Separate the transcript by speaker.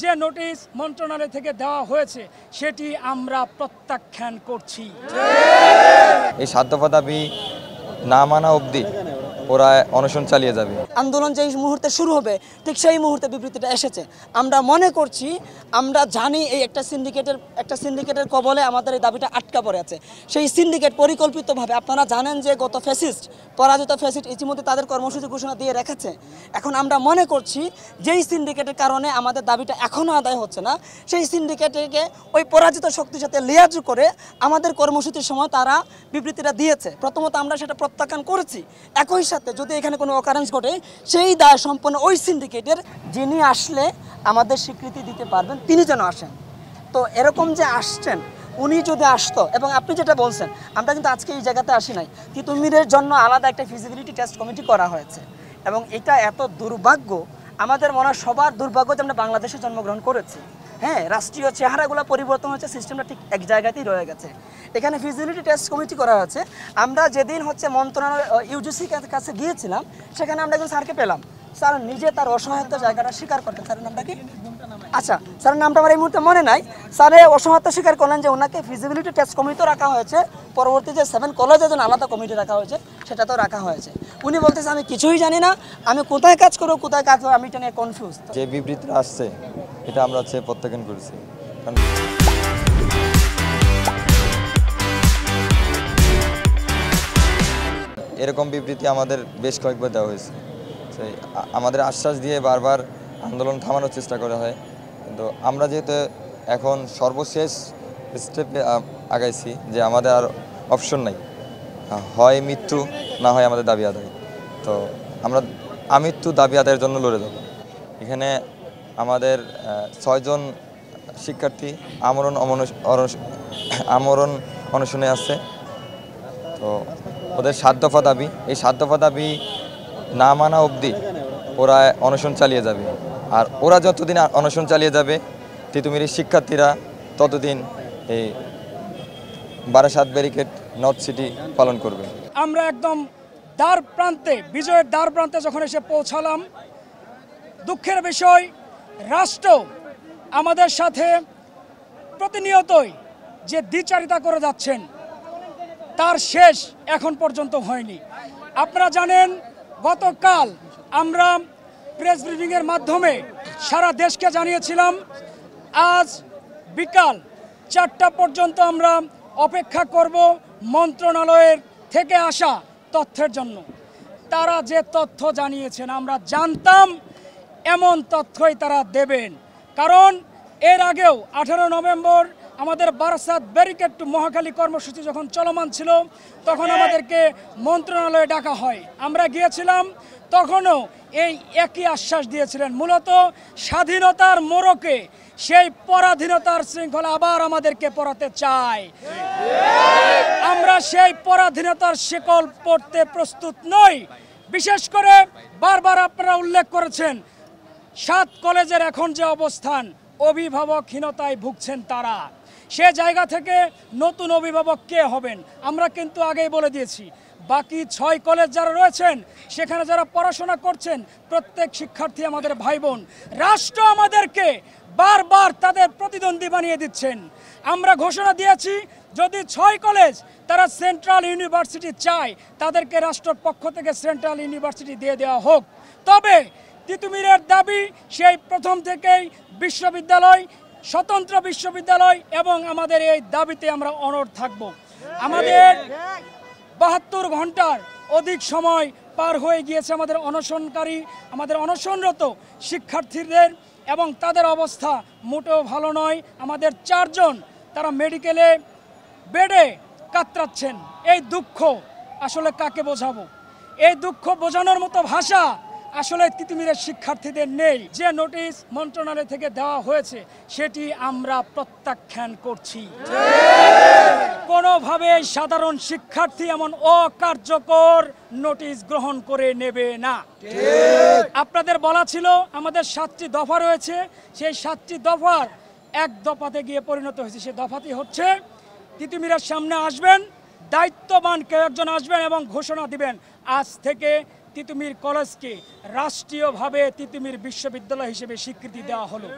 Speaker 1: যে নোটিশ মন্ত্রণালয় থেকে দেওয়া হয়েছে সেটি আমরা প্রত্যাখ্যান করছি।
Speaker 2: এই ৭ দফা দাবি না মানা অবধি ওরা অনশন চালিয়ে যাবে।
Speaker 3: আন্দোলন যেই মুহূর্তে শুরু হবে ঠিক সেই মুহূর্তে বিবৃতিটা এসেছে। আমরা মনে করছি, আমরা জানি এই একটা সিন্ডিকেটের কবলে আমাদের এই দাবিটা আটকা পড়ে আছে। সেই সিন্ডিকেট পরিকল্পিতভাবে, আপনারা জানেন যে গত পরাজিত ফ্যাসিস্ট ইতিমধ্যে তাদের কর্মসূচি ঘোষণা দিয়ে রেখেছে। এখন আমরা মনে করছি যেই সিন্ডিকেটের কারণে আমাদের দাবিটা এখনও আদায় হচ্ছে না, সেই সিন্ডিকেটকে ওই পরাজিত শক্তির সাথে লিয়াজ করে আমাদের কর্মসূচির সময় তারা বিবৃতিটা দিয়েছে। প্রথমত আমরা সেটা প্রত্যাখ্যান করেছি। একই সাথে যদি এখানে কোনো অকারেন্স ঘটে সেই দায় সম্পন্ন ওই সিন্ডিকেটের, যিনি আসলে আমাদের স্বীকৃতি দিতে পারবেন তিনি যেন আসেন। তো এরকম যে আসছেন, উনি যদি আসতো, এবং আপনি যেটা বলছেন, আমরা কিন্তু আজকে এই জায়গাতে আসি নাই, তিতুমিরের জন্য আলাদা একটা ফিজিবিলিটি টেস্ট কমিটি করা হয়েছে। এবং এটা এত দুর্ভাগ্য, আমাদের মনে হয় সবার দুর্ভাগ্য যে আমরা বাংলাদেশে জন্মগ্রহণ করেছি। হ্যাঁ, রাষ্ট্রীয় চেহারাগুলো পরিবর্তন হচ্ছে, সিস্টেমটা ঠিক এক জায়গাতেই রয়ে গেছে। এখানে ফিজিবিলিটি টেস্ট কমিটি করা হয়েছে। আমরা যেদিন মন্ত্রণালয় ইউজিসির কাছে গিয়েছিলাম, সেখানে আমরা একজন স্যারকে পেলাম। স্যার নিজে তার অসহায়তা জায়গাটা স্বীকার করতেন। স্যারের নামটা কি? আচ্ছা, স্যারের নামটা আমার এই মুহূর্তে মনে নাই। স্যারে অসহায়তা স্বীকার করলেন যে ওনাকে ফিজিবিলিটি টেস্ট কমিটি রাখা হয়েছে, পরবর্তী যে 7 কলেজের জন্য আলাদা কমিটি রাখা হয়েছে সেটাতেও রাখা হয়েছে। উনি বলতেছে আমি কিছুই জানি না, আমি কোথায় কাজ করবো কোথায় কাজ করবো আমি এটা নিয়ে কনফিউজ।
Speaker 2: যে বিবৃতিটা আসছে এটা আমরা প্রত্যাখ্যান করেছি। কারণ এরকম বিবৃতি আমাদের বেশ কয়েকবার দেওয়া হয়েছে। আমাদের আশ্বাস দিয়ে বারবার আন্দোলন থামানোর চেষ্টা করা হয়, কিন্তু আমরা যেহেতু এখন সর্বশেষ স্টেপে আগাইছি যে আমাদের আর অপশন নাই, হয় মৃত্যু না হয় আমাদের দাবি আদায়। তো আমরা আমৃত্যু দাবি আদায়ের জন্য লড়ে যাব। এখানে আমাদের 6 জন শিক্ষার্থী আমরণ অনশনে আছে। তো ওদের 7 দফা দাবি, এই 7 দফা দাবি না মানা অবধি ওরা অনশন চালিয়ে যাবে। আর ওরা যতদিন অনশন চালিয়ে যাবে, তিতুমিরের শিক্ষার্থীরা ততদিন এই বারাসাত ব্যারিকেড নর্থ সিটি পালন করবে।
Speaker 1: আমরা একদম দ্বার প্রান্তে, বিজয়ের দ্বার প্রান্তে যখন এসে পৌঁছালাম, দুঃখের বিষয় রাষ্ট্র আমাদের সাথে প্রতিনিয়তই যে দ্বিচারিতা করে যাচ্ছেন তার শেষ এখন পর্যন্ত হয়নি। আপনারা জানেন গতকাল আমরা প্রেস ব্রিফিংয়ের মাধ্যমে সারা দেশকে জানিয়েছিলাম আজ বিকাল 4টা পর্যন্ত আমরা অপেক্ষা করব মন্ত্রণালয়ের থেকে আসা তথ্যের জন্য। তারা যে তথ্য জানিয়েছেন আমরা জানতাম এমন তথ্যই তারা দেবেন, কারণ এর আগেও 18 নভেম্বর আমাদের বারাসাত ব্যারিকেড টু মহাখালী কর্মসূচি যখন চলমান ছিল তখন আমাদেরকে মন্ত্রণালয়ে ডাকা হয়। আমরা গিয়েছিলাম, তখনও এই একই আশ্বাস দিয়েছিলেন। মূলত স্বাধীনতার মোড়কে সেই পরাধীনতার শৃঙ্খলা আবার আমাদেরকে পড়াতে চায়। আমরা সেই পরাধীনতার শিকল পড়তে প্রস্তুত নই। বিশেষ করে বারবার আপনারা উল্লেখ করেছেন 7 কলেজের এখন যে অবস্থান, অভিভাবকহীনতায় ভুগছেন তারা। সে জায়গা থেকে নতুন অভিভাবক কে হবেন? আমরা কিন্তু আগেই বলে দিয়েছি, বাকি 6 কলেজ যারা রয়েছেন সেখানে যারা পড়াশোনা করছেন প্রত্যেক শিক্ষার্থী আমাদের ভাই বোন। রাষ্ট্র আমাদেরকে বারবার তাদের প্রতিদ্বন্দ্বী বানিয়ে দিচ্ছেন। আমরা ঘোষণা দিয়েছি যদি 6 কলেজ তারা সেন্ট্রাল ইউনিভার্সিটি চায় তাদেরকে রাষ্ট্রের পক্ষ থেকে সেন্ট্রাল ইউনিভার্সিটি দিয়ে দেওয়া হোক। তবে তিতুমিরের দাবি সেই প্রথম থেকেই বিশ্ববিদ্যালয়, স্বতন্ত্র বিশ্ববিদ্যালয়, এবং আমাদের এই দাবিতে আমরা অনড় থাকব। আমাদের 72 ঘন্টার অধিক সময় পার হয়ে গিয়েছে আমাদের অনশনরত শিক্ষার্থীদের, এবং তাদের অবস্থা মোটেও ভালো নয়। আমাদের 4 জন তারা মেডিকেলে বেডে কাতরাচ্ছেন। এই দুঃখ আসলে কাকে বোঝাবো? এই দুঃখ বোঝানোর মতো ভাষা আসলে তিতুমিরের শিক্ষার্থীদের নেই। যে নোটিশ মন্ত্রণালয় থেকে দেওয়া হয়েছে সেটি আমরা প্রত্যাখ্যান করছি। কোনোভাবে সাধারণ শিক্ষার্থী এমন অকার্যকর নোটিশ গ্রহণ করে নেবে না। আপনাদের বলা ছিল আমাদের 7টি দফা রয়েছে, সেই 7টি দফার এক দফাতে গিয়ে পরিণত হয়েছে। সেই দফাটি হচ্ছে তিতুমিরের সামনে আসবেন, দায়িত্ববান কেউ একজন আসবেন এবং ঘোষণা দিবেন আজ থেকে তিতুমির কলেজকে রাষ্ট্রীয়ভাবে তিতুমির বিশ্ববিদ্যালয় হিসেবে স্বীকৃতি দেওয়া হলো।